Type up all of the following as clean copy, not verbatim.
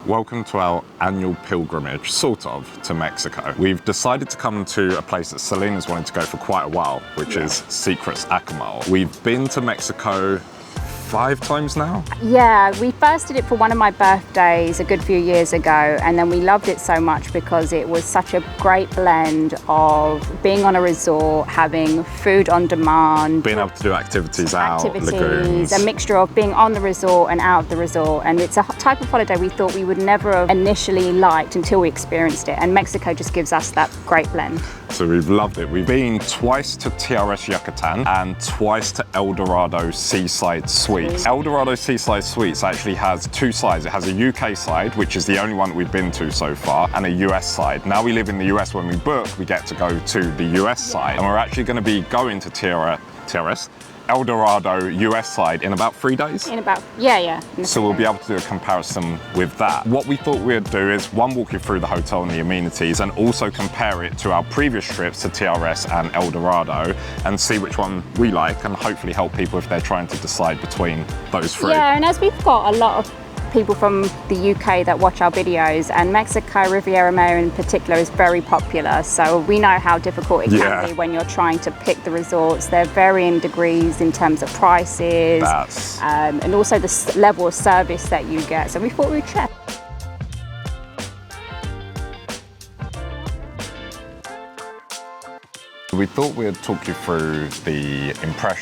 welcome to our annual pilgrimage, sort of, to Mexico. We've decided to come to a place that Selena's wanted to go for quite a while, which is Secrets Akumal. We've been to Mexico 5 times now? Yeah, we first did it for one of my birthdays a good few years ago, and then we loved it so much because it was such a great blend of being on a resort, having food on demand, being able to do activities lagoons. A mixture of being on the resort and out of the resort, and it's a type of holiday we thought we would never have initially liked until we experienced it, and Mexico just gives us that great blend. So we've loved it. We've been twice to TRS Yucatan and twice to El Dorado Seaside Suites. El Dorado Seaside Suites actually has 2 sides. It has a UK side, which is the only one that we've been to so far, and a US side. Now we live in the US, when we book, we get to go to the US side. And we're actually going to be going to TRS, El Dorado US side in about 3 days? Yeah. So we'll be able to do a comparison with that. What we thought we'd do is, one, walk you through the hotel and the amenities, and also compare it to our previous trips to TRS and El Dorado, and see which one we like, and hopefully help people if they're trying to decide between those 3. Yeah, and as we've got a lot of people from the UK that watch our videos, and Mexico, Riviera Maya in particular, is very popular, so we know how difficult it can be when you're trying to pick the resorts. They're varying degrees in terms of prices, and also the level of service that you get, so we thought we'd check. We thought we'd talk you through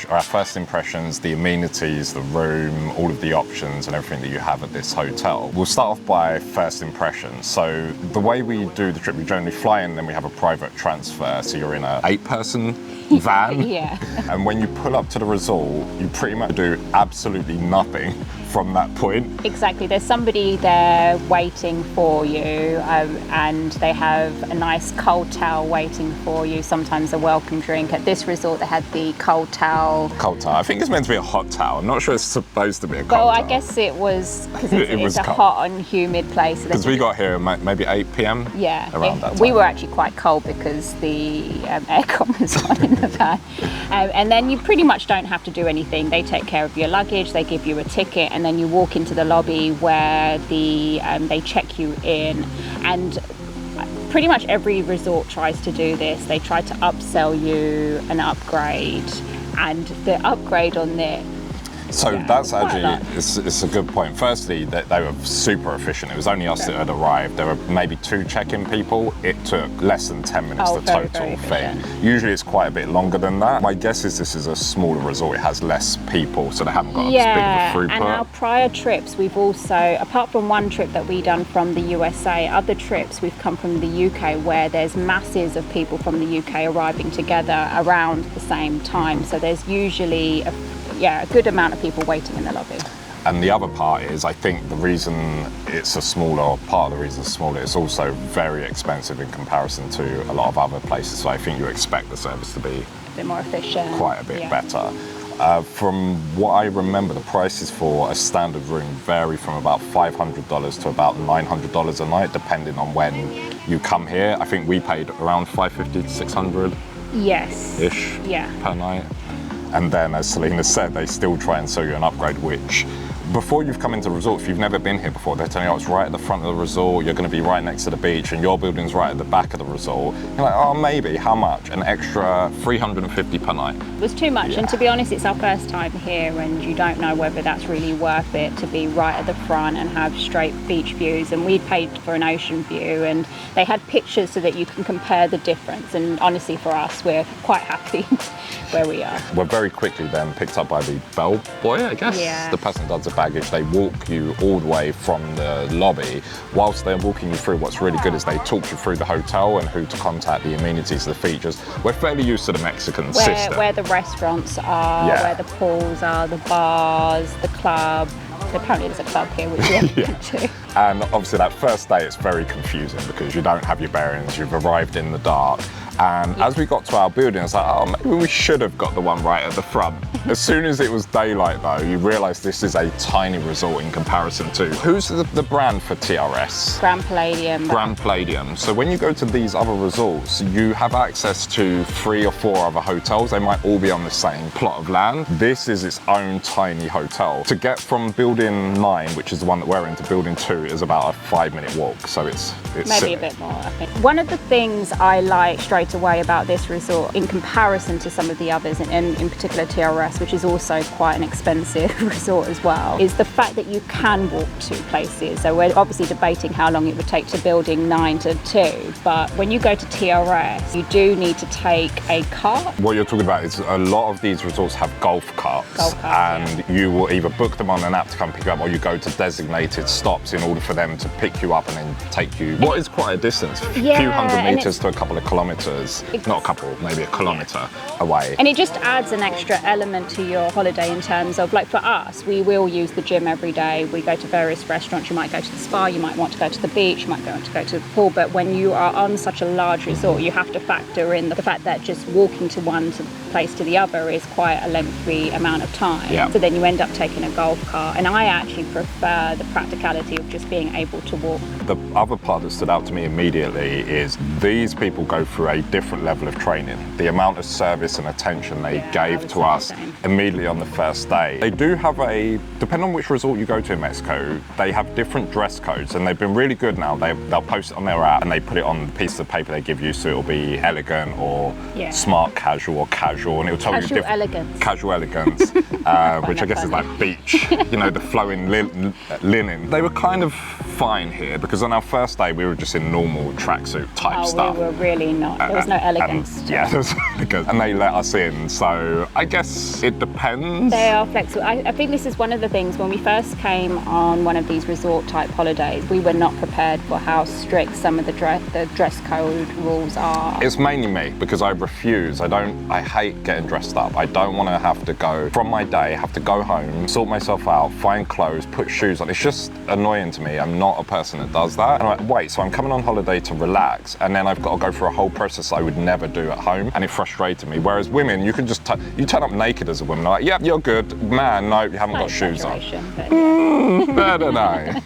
our first impressions, the amenities, the room, all of the options and everything that you have at this hotel. We'll start off by first impressions. So the way we do the trip, we generally fly in, then we have a private transfer. So you're in a 8-person van. And when you pull up to the resort, you pretty much do absolutely nothing from that point. Exactly, there's somebody there waiting for you, and they have a nice cold towel waiting for you, sometimes a welcome drink. At this resort they had the cold towel. I think it's meant to be a hot towel. I'm not sure it's supposed to be a cold towel. Well, I guess it was, because it's a hot and humid place. Because we got here maybe 8 p.m. Around that time. We were actually quite cold because the aircon was on in the van. And then you pretty much don't have to do anything. They take care of your luggage, they give you a ticket, and then you walk into the lobby where they check you in. And pretty much every resort tries to do this. They try to upsell you an upgrade, and the upgrade on there. So that's actually, it's a good point. Firstly, they were super efficient. It was only us that had arrived. There were maybe 2 check-in people. It took less than 10 minutes, the total thing. Usually it's quite a bit longer than that. My guess is this is a smaller resort. It has less people, so they haven't got as big of a throughput. And our prior trips, we've also, apart from one trip that we done from the USA, other trips we've come from the UK where there's masses of people from the UK arriving together around the same time. So there's usually a good amount of people waiting in the lobby. And the other part is, I think the reason it's a smaller, part of the reason it's smaller, it's also very expensive in comparison to a lot of other places. So I think you expect the service to be a bit more efficient, quite a bit better. From what I remember, the prices for a standard room vary from about $500 to about $900 a night, depending on when you come here. I think we paid around $550 to $600 ish per night. And then, as Selena said, they still try and sell you an upgrade, which, before you've come into the resort, if you've never been here before, they're telling you, it's right at the front of the resort, you're going to be right next to the beach, and your building's right at the back of the resort. You're like, oh, maybe, how much? An extra $350 per night. It was too much, and to be honest, it's our first time here, and you don't know whether that's really worth it to be right at the front and have straight beach views. And we paid for an ocean view, and they had pictures so that you can compare the difference. And honestly, for us, we're quite happy where we are. We're very quickly then picked up by the bellboy, I guess. The person does the baggage. They walk you all the way from the lobby. Whilst they're walking you through, what's really good is they talk you through the hotel and who to contact, the amenities, the features. We're fairly used to the Mexican system. Where the restaurants are, where the pools are, the bars, the club. So apparently there's a club here which we haven't been to. And obviously that first day it's very confusing because you don't have your bearings, you've arrived in the dark. And as we got to our building, I was like, oh, maybe we should have got the one right at the front. As soon as it was daylight though, you realise this is a tiny resort in comparison to, who's the brand for TRS? Grand Palladium. Grand Palladium. So when you go to these other resorts, you have access to 3 or 4 other hotels. They might all be on the same plot of land. This is its own tiny hotel. To get from building 9, which is the one that we're in, to building 2 is about a 5-minute walk. So it's Maybe silly. a bit more, I think. One of the things I like straight away about this resort, in comparison to some of the others, and in particular TRS, which is also quite an expensive resort as well, is the fact that you can walk to places. So we're obviously debating how long it would take to building 9 to 2, but when you go to TRS, you do need to take a cart. What you're talking about is a lot of these resorts have golf carts, and you will either book them on an app to come pick you up, or you go to designated stops in order for them to pick you up and then take you. What is quite a distance, a few hundred meters to a couple of kilometers, not a couple, maybe a kilometer away. And it just adds an extra element to your holiday in terms of, like for us, we will use the gym every day. We go to various restaurants. You might go to the spa, you might want to go to the beach, you might want to go to the pool. But when you are on such a large resort, you have to factor in the fact that just walking to one place to the other is quite a lengthy amount of time. Yeah. So then you end up taking a golf cart. And I actually prefer the practicality of just being able to walk. The other part that stood out to me immediately is these people go through a different level of training. The amount of service and attention they gave to us immediately on the first day. They do have depending on which resort you go to in Mexico, they have different dress codes, and they've been really good now. They'll post it on their app and they put it on the piece of paper they give you, so it'll be elegant or smart casual or casual, and it'll tell you different elegance. Casual elegance, which I guess is like beach, you know, the flowing linen. They were kind of fine here because on our first day we were just in normal tracksuit type stuff. We were really not. There was no elegance. Yeah, there was elegance. And they let us in, so I guess it depends. They are flexible. I think this is one of the things, when we first came on one of these resort type holidays, we were not prepared for how strict some of the dress code rules are. It's mainly me, because I refuse. I hate getting dressed up. I don't want to have to go from my day, have to go home, sort myself out, find clothes, put shoes on. It's just annoying to me. I'm not a person that does that. And I'm like, wait, so I'm coming on holiday to relax, and then I've got to go through a whole process I would never do at home, and it frustrated me. Whereas women, you can just you turn up naked as a woman, like, yeah, you're good. Man, no, you haven't got shoes on. I don't know.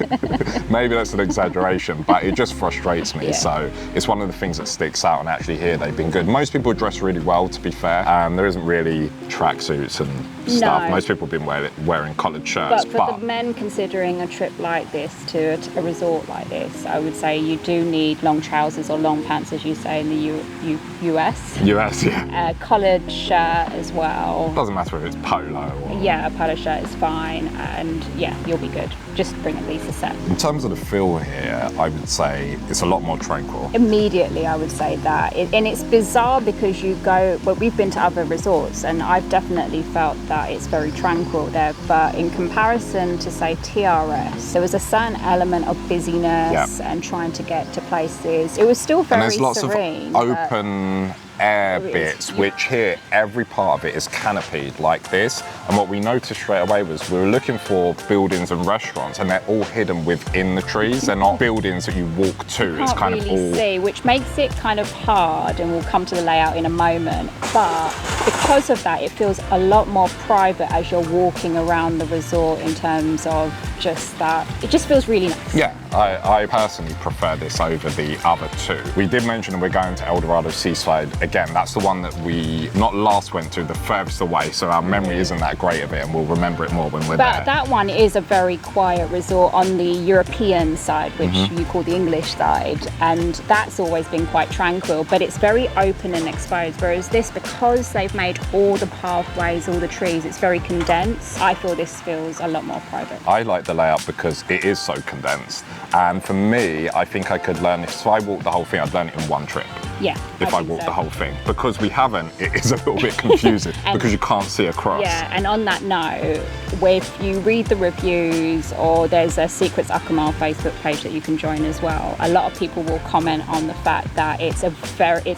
Maybe that's an exaggeration, but it just frustrates me. So it's one of the things that sticks out, and actually here they've been good. Most people dress really well, to be fair. There isn't really tracksuits and stuff. Most people have been wearing collared shirts. But for the men considering a trip like this to a resort like this, I would say you do need long trousers or long pants, as you say in the US. US, yeah. A collared shirt as well. Doesn't matter if it's polo or... Yeah, a polo shirt is fine, and yeah, you'll be good. Just bring at least a set. In terms of the feel here, I would say it's a lot more tranquil. Immediately, I would say that. And it's bizarre because you go, well, we've been to other resorts, and I've definitely felt that it's very tranquil there. But in comparison to, say, TRS, there was a certain element of busyness and trying to get to places. It was still very serene. And there's lots of open air bits, which here, every part of it is canopied like this. And what we noticed straight away was we were looking for buildings and restaurants, and they're all hidden within the trees. They're not buildings that you walk to. It's kind of all... see, which makes it kind of hard, and we'll come to the layout in a moment. But because of that, it feels a lot more private as you're walking around the resort in terms of just that. It just feels really nice. Yeah, I personally prefer this over the other two. We did mention that we're going to El Dorado Seaside. Again, that's the one that we not last went to, the furthest away, so our memory isn't that great of it, and we'll remember it more when we're there. But that one is a very quiet resort on the European side, which you call the English side, and that's always been quite tranquil, but it's very open and exposed, whereas this, because they've made all the pathways, all the trees, it's very condensed. I feel this feels a lot more private. I like the layout because it is so condensed, and for me, I think I could learn, if I walked the whole thing, I'd learn it in one trip. Yeah. If I walked the whole thing. Because we haven't, it is a little bit confusing because you can't see across. Yeah, and on that note, if you read the reviews, or there's a Secrets Akumal Facebook page that you can join as well, a lot of people will comment on the fact that it's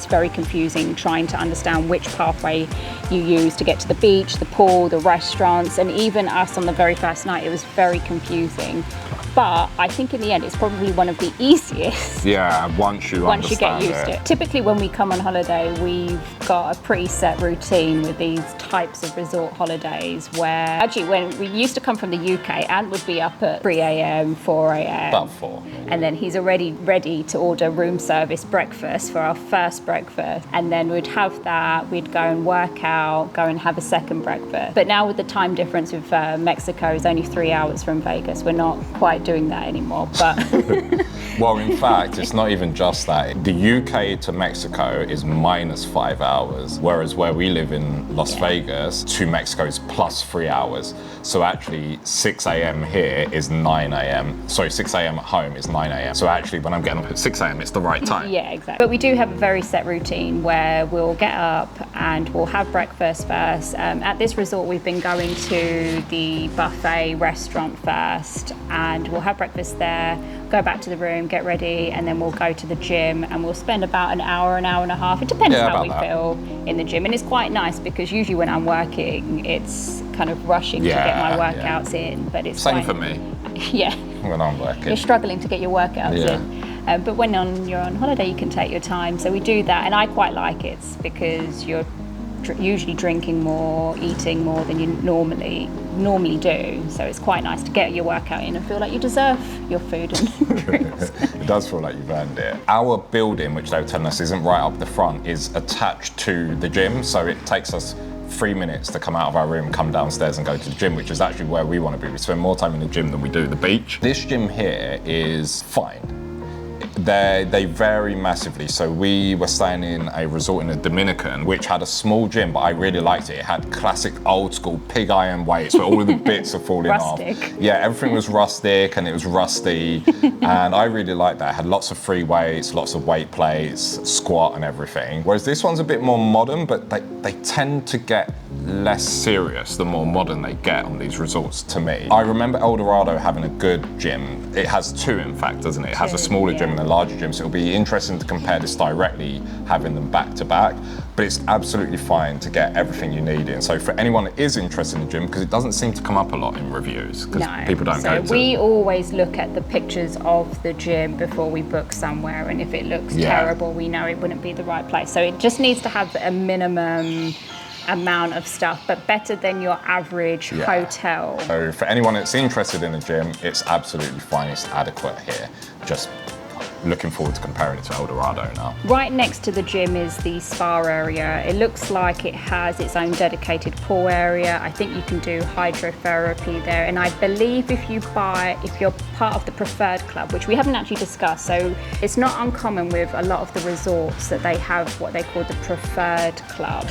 very confusing trying to understand which pathway you use to get to the beach, the pool, the restaurants, and even us on the very first night, it was very confusing. but I think in the end it's probably one of the easiest. Yeah, once you get used to it. Typically when we come on holiday, we've got a preset routine with these types of resort holidays where, actually when we used to come from the UK, Ant would be up at 3 a.m, 4 a.m. About 4. And then he's already ready to order room service breakfast for our first breakfast. And then we'd have that, we'd go and work out, go and have a second breakfast. But now with the time difference with Mexico is only 3 hours from Vegas, we're not quite doing that anymore. But Well, in fact, it's not even just that. The UK to Mexico is minus 5 hours, whereas where we live in Las Vegas to Mexico is plus 3 hours. So actually 6 a.m. here is 9 a.m. Sorry, 6 a.m. at home is 9 a.m. So actually when I'm getting up at 6 a.m. it's the right time. Yeah, exactly. But we do have a very set routine where we'll get up and we'll have breakfast first. At this resort we've been going to the buffet restaurant first, and we'll have breakfast there, go back to the room, get ready, and then we'll go to the gym, and we'll spend about an hour and a half. It depends how we feel in the gym. And it's quite nice because usually when I'm working, it's kind of rushing to get my workouts in. But it's same for me. Yeah. When I'm working. You're struggling to get your workouts in. But when you're on holiday, you can take your time. So we do that, and I quite like it because you're usually drinking more, eating more than you normally do. So it's quite nice to get your workout in and feel like you deserve your food and drinks. It does feel like you've earned it. Our building, which they were telling us isn't right up the front, is attached to the gym. So it takes us 3 minutes to come out of our room, come downstairs and go to the gym, which is actually where we want to be. We spend more time in the gym than we do the beach. This gym here is fine. They vary massively. So we were staying in a resort in the Dominican, which had a small gym, but I really liked it. It had classic old school pig iron weights where all of the bits are falling off. Yeah, everything was rustic and it was rusty. And I really liked that. It had lots of free weights, lots of weight plates, squat and everything. Whereas this one's a bit more modern, but they tend to get less serious the more modern they get on these resorts to me. I remember El Dorado having a good gym. It has 2 in fact, doesn't it? It has a smaller gym and a larger gym, so it'll be interesting to compare this directly, having them back to back, but it's absolutely fine to get everything you need in. So for anyone that is interested in the gym, because it doesn't seem to come up a lot in reviews, because people don't go to. So we always look at the pictures of the gym before we book somewhere, and if it looks terrible, we know it wouldn't be the right place. So it just needs to have a minimum amount of stuff, but better than your average hotel. So for anyone that's interested in a gym, it's absolutely fine, it's adequate here. Just looking forward to comparing it to El Dorado now. Right next to the gym is the spa area. It looks like it has its own dedicated pool area. I think you can do hydrotherapy there, and I believe if you're part of the preferred club, which we haven't actually discussed, so it's not uncommon with a lot of the resorts that they have what they call the preferred club,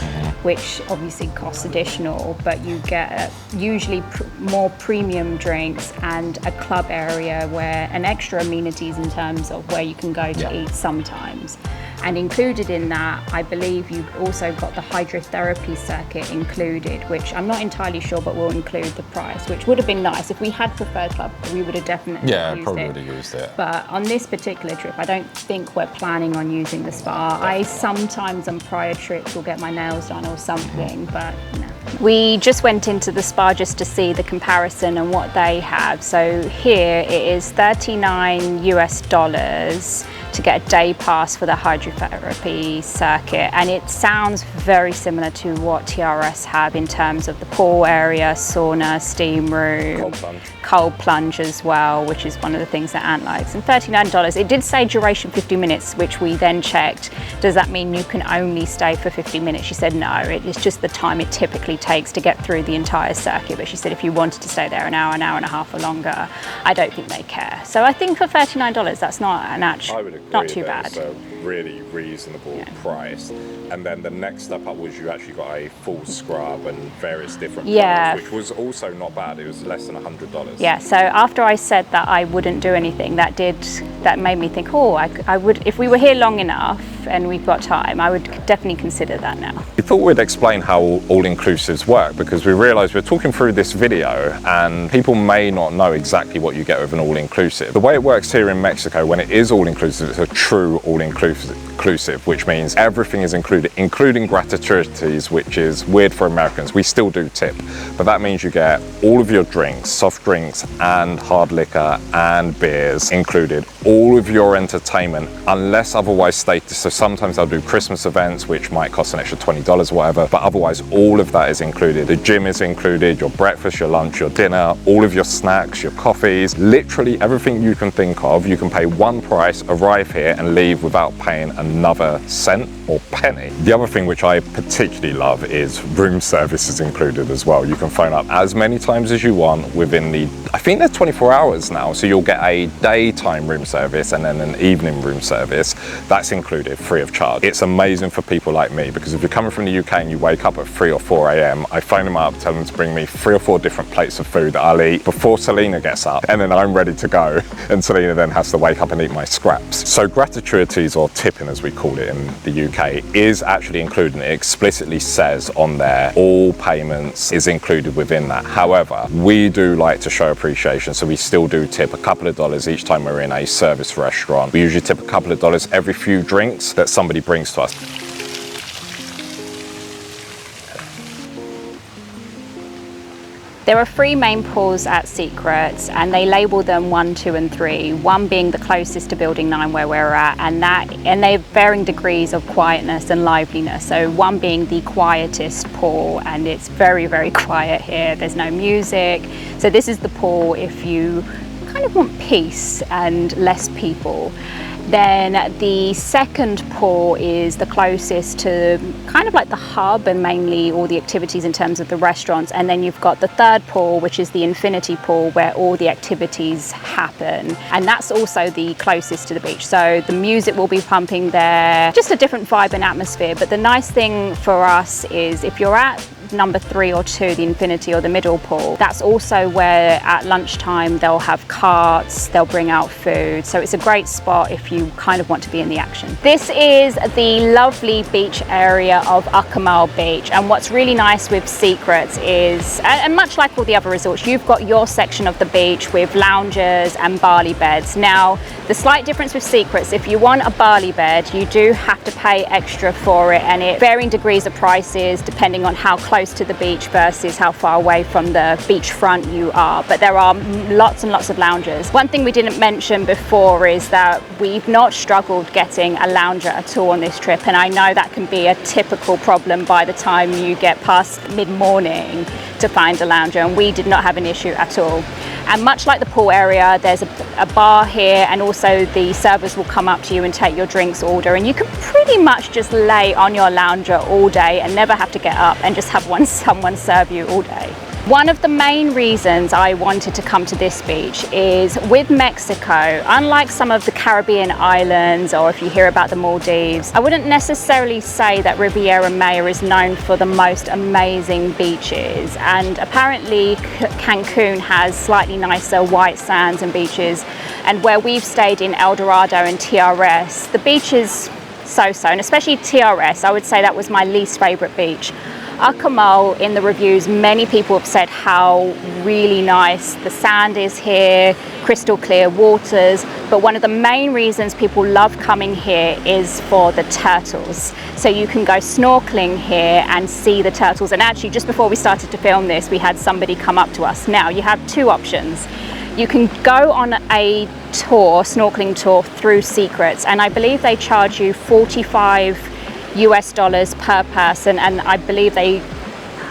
which obviously costs additional, but you get usually more premium drinks and a club area where an extra amenities in terms of where you can go to eat sometimes. And included in that, I believe you've also got the Hydrotherapy Circuit included, which I'm not entirely sure, but will include the price, which would have been nice. If we had preferred club, we would have definitely probably would have used it. But on this particular trip, I don't think we're planning on using the spa. I sometimes on prior trips will get my nails done or something, but no. We just went into the spa just to see the comparison and what they have. So here it is $39 US to get a day pass for the Hydrotherapy Circuit, and it sounds very similar to what TRS have in terms of the pool area, sauna, steam room, cold plunge as well, which is one of the things that Ant likes. And $39, it did say duration 50 minutes, which we then checked. Does that mean you can only stay for 50 minutes? She said no, it's just the time it typically takes to get through the entire circuit. But she said if you wanted to stay there an hour and a half or longer, I don't think they care. So I think for $39, that's not not too bad. It's a really reasonable price. And then the next step up was you actually got a full scrub and various different products, which was also not bad. It was less than $100. Yeah, so after I said that I wouldn't do anything, that made me think, oh, I would, if we were here long enough, and we've got time, I would definitely consider that now. We thought we'd explain how all-inclusives work, because we realised we're talking through this video and people may not know exactly what you get with an all-inclusive. The way it works here in Mexico, when it is all-inclusive, it's a true all-inclusive, which means everything is included, including gratuities, which is weird for Americans. We still do tip, but that means you get all of your drinks, soft drinks and hard liquor and beers included, all of your entertainment, unless otherwise stated. So sometimes they'll do Christmas events, which might cost an extra $20 or whatever, but otherwise all of that is included. The gym is included, your breakfast, your lunch, your dinner, all of your snacks, your coffees, literally everything you can think of. You can pay one price, arrive here and leave without paying another cent or penny. The other thing which I particularly love is room service is included as well. You can phone up as many times as you want within the, I think they're 24 hours now, so you'll get a daytime room service and then an evening room service. That's included free of charge. It's amazing for people like me, because if you're coming from the UK and you wake up at 3 or 4 a.m, I phone them up, tell them to bring me 3 or 4 different plates of food that I'll eat before Selena gets up, and then I'm ready to go, and Selena then has to wake up and eat my scraps. So gratuities, or tipping as we call it in the UK, is actually included, and it explicitly says on there all payments is included within that. However, we do like to show appreciation, so we still do tip a couple of dollars each time we're in a service restaurant. We usually tip a couple of dollars every few drinks that somebody brings to us. There are 3 main pools at Secrets, and they label them 1, 2 and 3, 1 being the closest to building 9 where we're at, and they have varying degrees of quietness and liveliness. So 1 being the quietest pool, and it's very, very quiet here. There's no music. So this is the pool if you kind of want peace and less people. Then the second pool is the closest to kind of like the hub and mainly all the activities in terms of the restaurants. And then you've got the third pool, which is the infinity pool, where all the activities happen. And that's also the closest to the beach. So the music will be pumping there, just a different vibe and atmosphere. But the nice thing for us is if you're at number 3 or 2, the infinity or the middle pool, that's also where at lunchtime they'll have carts, they'll bring out food. So it's a great spot if you kind of want to be in the action. This is the lovely beach area of Akumal Beach. And what's really nice with Secrets is, and much like all the other resorts, you've got your section of the beach with loungers and barley beds. Now, the slight difference with Secrets, if you want a barley bed, you do have to pay extra for it, and it varying degrees of prices depending on how close to the beach versus how far away from the beachfront you are. But there are lots and lots of loungers. One thing we didn't mention before is that we've not struggled getting a lounger at all on this trip, and I know that can be a typical problem by the time you get past mid-morning to find a lounger, and we did not have an issue at all. And much like the pool area, there's a bar here, and also the servers will come up to you and take your drinks order, and you can pretty much just lay on your lounger all day and never have to get up and just have someone serve you all day. One of the main reasons I wanted to come to this beach is with Mexico, unlike some of the Caribbean islands, or if you hear about the Maldives, I wouldn't necessarily say that Riviera Maya is known for the most amazing beaches. And apparently Cancun has slightly nicer white sands and beaches. And where we've stayed in El Dorado and TRS, the beach is so-so, and especially TRS, I would say that was my least favorite beach. Akumal, in the reviews, many people have said how really nice the sand is here, crystal clear waters, but one of the main reasons people love coming here is for the turtles. So you can go snorkeling here and see the turtles. And actually, just before we started to film this, we had somebody come up to us. Now, you have 2 options. You can go on a tour, snorkeling tour through Secrets, and I believe they charge you $45 per person, and I believe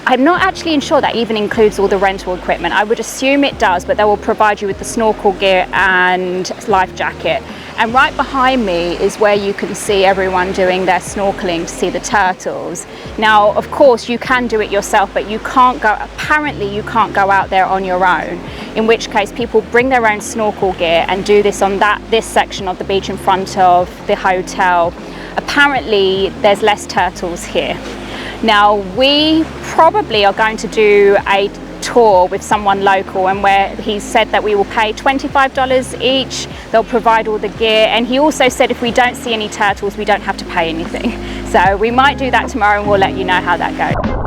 I'm not actually sure that even includes all the rental equipment. I would assume it does, but they will provide you with the snorkel gear and life jacket. And right behind me is where you can see everyone doing their snorkeling to see the turtles. Now, of course, you can do it yourself, but apparently you can't go out there on your own, in which case people bring their own snorkel gear and do this on this section of the beach in front of the hotel. Apparently there's less turtles here. Now, we probably are going to do a tour with someone local, and where he said that we will pay $25 each. They'll provide all the gear, and he also said if we don't see any turtles, we don't have to pay anything. So we might do that tomorrow, and we'll let you know how that goes.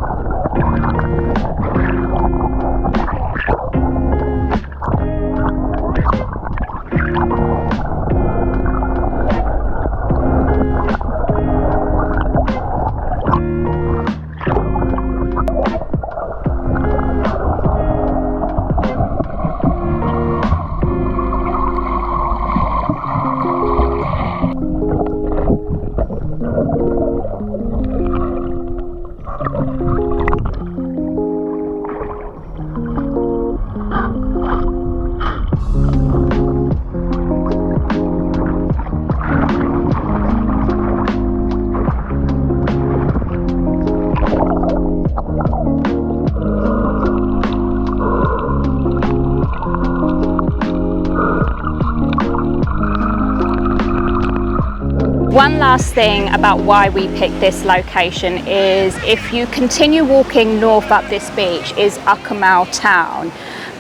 One last thing about why we picked this location is if you continue walking north up this beach is Akumal town.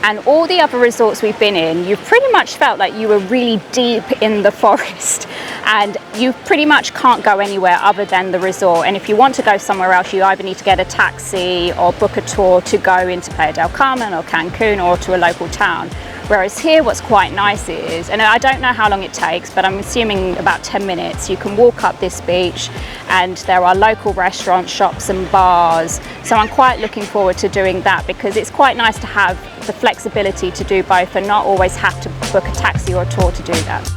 And all the other resorts we've been in, you've pretty much felt like you were really deep in the forest, and you pretty much can't go anywhere other than the resort. And if you want to go somewhere else, you either need to get a taxi or book a tour to go into Playa del Carmen or Cancun or to a local town. Whereas here, what's quite nice is, and I don't know how long it takes, but I'm assuming about 10 minutes, you can walk up this beach and there are local restaurants, shops and bars. So I'm quite looking forward to doing that, because it's quite nice to have the flexibility to do both and not always have to book a taxi or a tour to do that.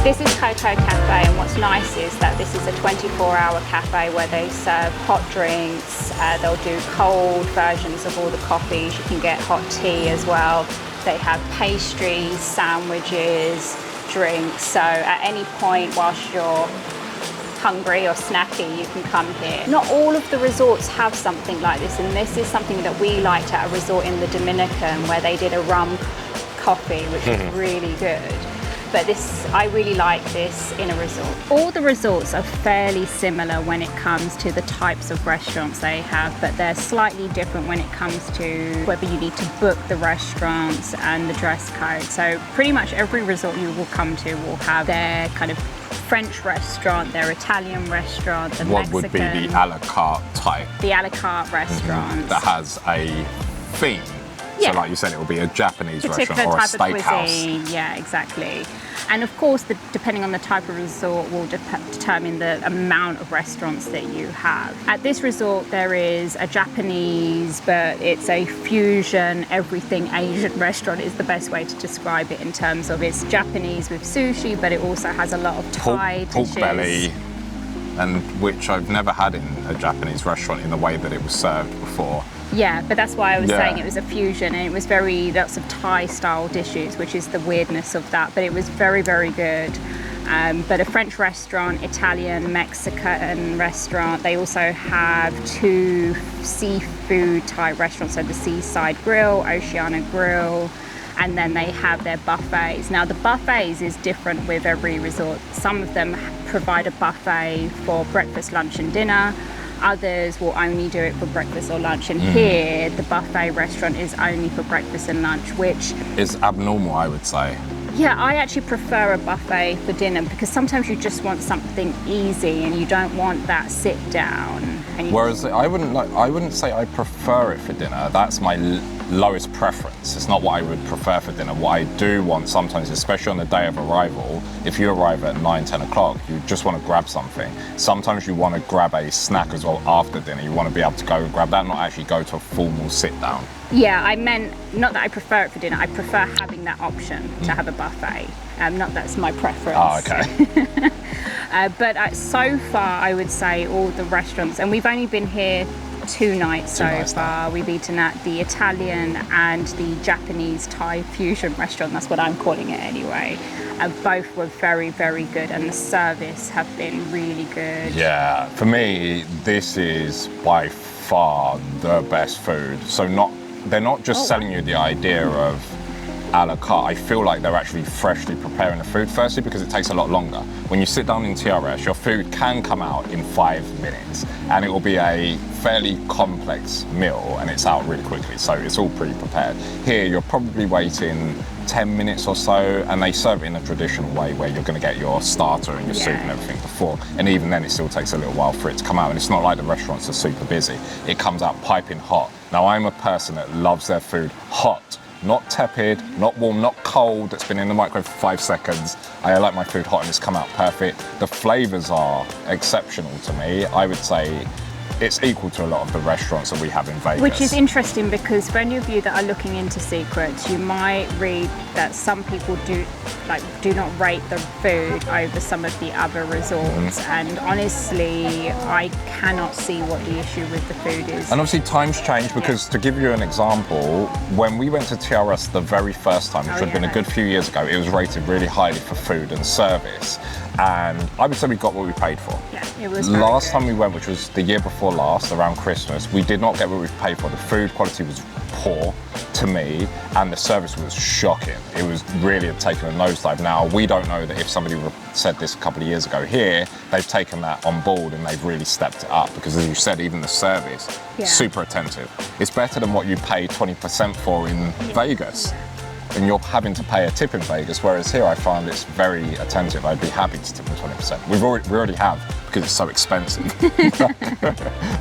This is Coco Cafe, and what's nice is that this is a 24-hour cafe where they serve hot drinks. They'll do cold versions of all the coffees. You can get hot tea as well. They have pastries, sandwiches, drinks. So at any point whilst you're hungry or snacky, you can come here. Not all of the resorts have something like this, and this is something that we liked at a resort in the Dominican where they did a rum coffee, which is really good. But this, I really like this in a resort. All the resorts are fairly similar when it comes to the types of restaurants they have, but they're slightly different when it comes to whether you need to book the restaurants and the dress code. So pretty much every resort you will come to will have their kind of French restaurant, their Italian restaurant, the what Mexican. would be the a la carte type? The a la carte restaurant. That has a theme. Yeah. So like you said, it will be a Japanese Particular restaurant or a type of steakhouse. cuisine. Yeah, exactly. And of course, depending on the type of resort will determine the amount of restaurants that you have. At this resort, there is a Japanese, but it's a fusion, everything Asian restaurant is the best way to describe it, in terms of it's Japanese with sushi, but it also has a lot of Thai pork dishes. belly, and which I've never had in a Japanese restaurant in the way that it was served before. Yeah, but that's why I was Yeah. saying it was a fusion, and it was lots of Thai style dishes, which is the weirdness of that, but it was very, very good. But a French restaurant, Italian, Mexican restaurant. They also have 2 seafood type restaurants, so the Seaside Grill, Oceana Grill, and then they have their buffets. Now the buffets is different with every resort. Some of them provide a buffet for breakfast, lunch and dinner. Others will only do it for breakfast or lunch, and here the buffet restaurant is only for breakfast and lunch, which It's abnormal, I would say. yeah, I actually prefer a buffet for dinner, because sometimes you just want something easy and you don't want that sit down. And Whereas I wouldn't say I prefer it for dinner. That's my lowest preference. It's not what I would prefer for dinner. What I do want sometimes, especially on the day of arrival, if you arrive at 9, 10 o'clock, you just want to grab something. Sometimes you want to grab a snack as well after dinner. You want to be able to go and grab that, not actually go to a formal sit down. yeah, I meant not that I prefer it for dinner. I prefer having that option to have a buffet. Not that's my preference. Oh, okay. But so far, I would say all the restaurants, and we've only been here 2 nights so far. We've eaten at the Italian and the Japanese Thai fusion restaurant. That's what I'm calling it anyway. Both were very, very good, and the service have been really good. Yeah, for me, this is by far the best food. So they're not just selling you the idea of a la carte, I feel like they're actually freshly preparing the food, firstly because it takes a lot longer. When you sit down in TRS, your food can come out in 5 minutes, and it will be a fairly complex meal, and it's out really quickly, so it's all pre-prepared. Here, you're probably waiting 10 minutes or so, and they serve it in a traditional way where you're going to get your starter and your soup and everything before, and even then it still takes a little while for it to come out, and it's not like the restaurants are super busy. It comes out piping hot. Now, I'm a person that loves their food hot, not tepid, not warm, not cold, that's been in the microwave for 5 seconds. I like my food hot and it's come out perfect. The flavors are exceptional to me. I would say it's equal to a lot of the restaurants that we have in Vegas. Which is interesting because for any of you that are looking into Secrets, you might read that some people do not rate the food over some of the other resorts, and honestly, I cannot see what the issue with the food is. And obviously times change because to give you an example, when we went to TRS the very first time, which had been a good few years ago, it was rated really highly for food and service. And I would say we got what we paid for. Yeah, it was Last time we went, which was the year before last, around Christmas, we did not get what we paid for. The food quality was poor to me, and the service was shocking. It was really had taken a nosedive. Now, we don't know that if somebody said this a couple of years ago here, they've taken that on board and they've really stepped it up because, as you said, even the service, super attentive. It's better than what you pay 20% for in Vegas. And you're having to pay a tip in Vegas, whereas here I find it's very attentive. I'd be happy to tip them 20%. We already have because it's so expensive.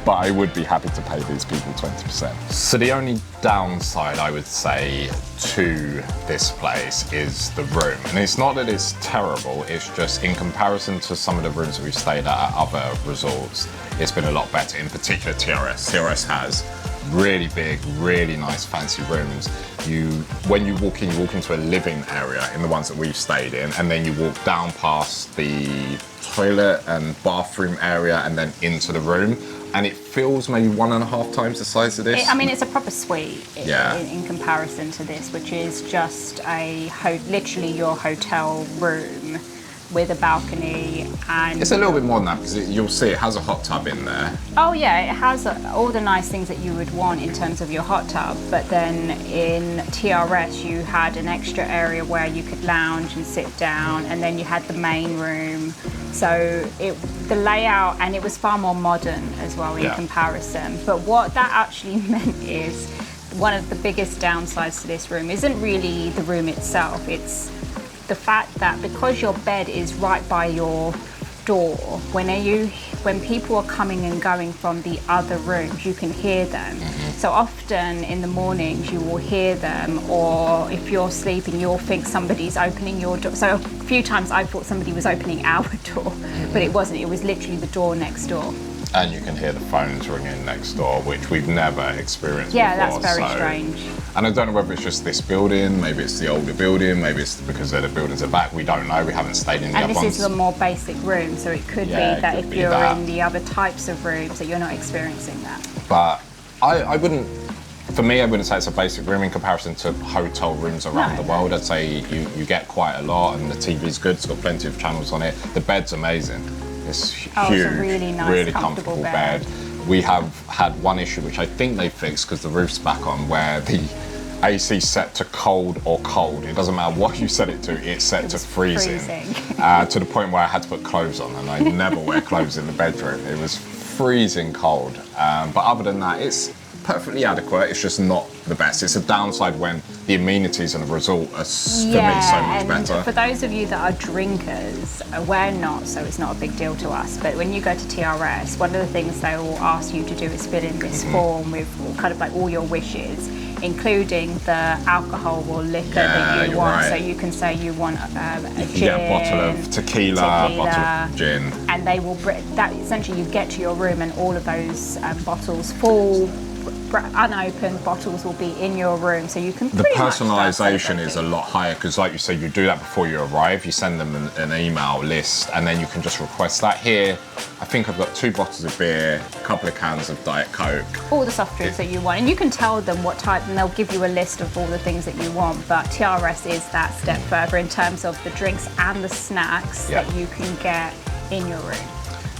But I would be happy to pay these people 20%. So the only downside I would say to this place is the room. And it's not that it's terrible, it's just in comparison to some of the rooms that we've stayed at other resorts, it's been a lot better, in particular TRS. TRS has really big, really nice, fancy rooms. When you walk into a living area in the ones that we've stayed in, and then you walk down past the toilet and bathroom area and then into the room, and it feels maybe 1.5 times the size of this. It's a proper suite in comparison to this, which is just literally your hotel room with a balcony. And it's a little bit more than that because you'll see it has a hot tub in there. Oh yeah, it has all the nice things that you would want in terms of your hot tub, but then in TRS you had an extra area where you could lounge and sit down, and then you had the main room. So the layout, and it was far more modern as well in comparison. But what that actually meant is one of the biggest downsides to this room isn't really the room itself, it's the fact that because your bed is right by your door, when people are coming and going from the other rooms, you can hear them. So often in the mornings you will hear them, or if you're sleeping you'll think somebody's opening your door. So a few times I thought somebody was opening our door, but it wasn't, it was literally the door next door. And you can hear the phones ringing next door, which we've never experienced before. Yeah, that's very strange. And I don't know whether it's just this building, maybe it's the older building, maybe it's because the buildings are back. We don't know. We haven't stayed in the other ones. And this is a more basic room, so it could be that if you're in the other types of rooms that you're not experiencing that. But I wouldn't. For me, I wouldn't say it's a basic room in comparison to hotel rooms around the world. I'd say you get quite a lot, and the TV's good. It's got plenty of channels on it. The bed's amazing. It's huge, it's a really nice, really comfortable bed. We have had one issue, which I think they fixed because the roof's back on, where the AC set to cold or cold. It doesn't matter what you set it to, it's set to freezing. To the point where I had to put clothes on, and I never wear clothes in the bedroom. It was freezing cold. But other than that, it's perfectly adequate. It's just not the best. It's a downside when the amenities in the resort are, for me, so much better. For those of you that are drinkers, we're not, so it's not a big deal to us. But when you go to TRS, one of the things they will ask you to do is fill in this form with kind of like all your wishes, including the alcohol or liquor that you want. Right. So you can say you want a gin, a bottle of tequila, a bottle of gin. And they will that essentially you get to your room and all of those bottles full. Unopened bottles will be in your room, so you can the personalization is a lot higher because, like you said, you do that before you arrive. You send them an email list, and then you can just request that. Here, I think I've got 2 bottles of beer, a couple of cans of Diet Coke, all the soft drinks that you want, and you can tell them what type, and they'll give you a list of all the things that you want. But TRS is that step further in terms of the drinks and the snacks that you can get in your room.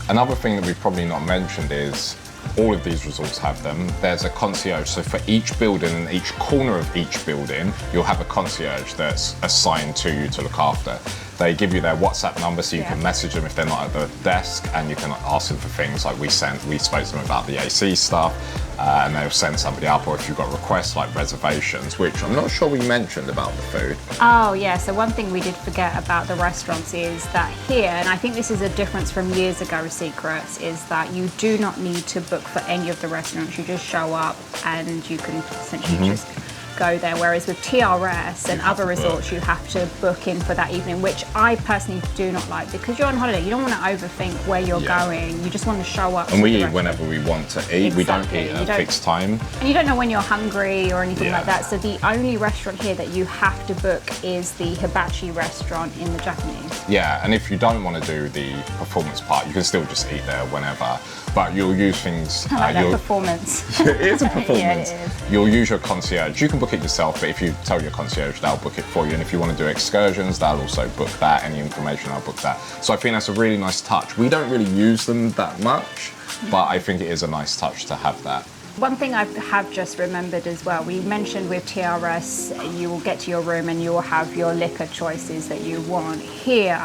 Another thing that we've probably not mentioned is All of these resorts have them. There's a concierge, so for each building and each corner of each building, you'll have a concierge that's assigned to you to look after. They give you their WhatsApp number so you can message them if they're not at the desk, and you can ask them for things like we spoke to them about the AC stuff, and they'll send somebody up, or if you've got requests like reservations, which I'm not sure we mentioned about the food. Oh yeah, so one thing we did forget about the restaurants is that here, and I think this is a difference from years ago with Secrets, is that you do not need to book for any of the restaurants. You just show up and you can essentially just go there, whereas with TRS and other resorts you have to book in for that evening, which I personally do not like, because you're on holiday, you don't want to overthink where you're going, you just want to show up. And we eat whenever we want to eat. Exactly. We don't eat at a fixed time. And you don't know when you're hungry or anything like that, so the only restaurant here that you have to book is the hibachi restaurant in the Japanese. Yeah, and if you don't want to do the performance part, you can still just eat there whenever, but you'll use things... I like that performance. It is a performance. Yeah, it is. You'll use your concierge. You can book it yourself, but if you tell your concierge, they'll book it for you. And if you want to do excursions, they'll also book that. Any information, I'll book that. So I think that's a really nice touch. We don't really use them that much, but I think it is a nice touch to have that. One thing I have just remembered as well, we mentioned with TRS, you will get to your room and you will have your liquor choices that you want. Here,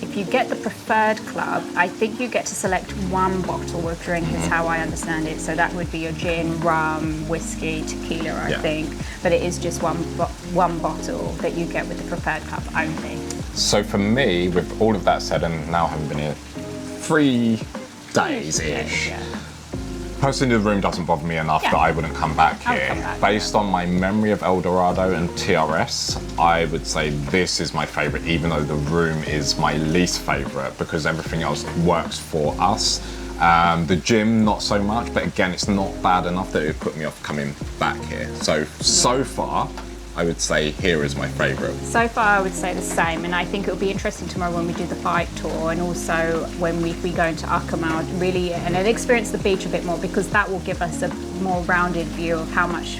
if you get the preferred club, I think you get to select one bottle of drink is how I understand it. So that would be your gin, rum, whiskey, tequila, I think. But it is just one bottle that you get with the preferred club only. So for me, with all of that said, and now having been here 3 days-ish, posting in the room doesn't bother me enough that I wouldn't come back here. Based on my memory of El Dorado and TRS, I would say this is my favorite, even though the room is my least favorite, because everything else works for us. The gym, not so much, but again, it's not bad enough that it would put me off coming back here. So far, I would say here is my favorite. So far, I would say the same, and I think it'll be interesting tomorrow when we do the bike tour, and also when we go into Akumal, really, and experience the beach a bit more, because that will give us a more rounded view of how much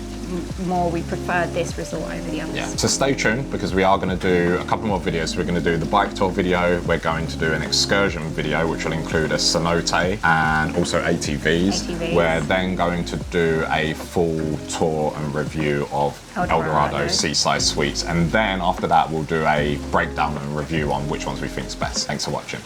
more we prefer this resort over the others. So stay tuned, because we are going to do a couple more videos. So we're going to do the bike tour video, we're going to do an excursion video which will include a cenote and also ATVs. We're then going to do a full tour and review of El Dorado Seaside Suites, and then after that we'll do a breakdown and review on which ones we think is best. Thanks for watching.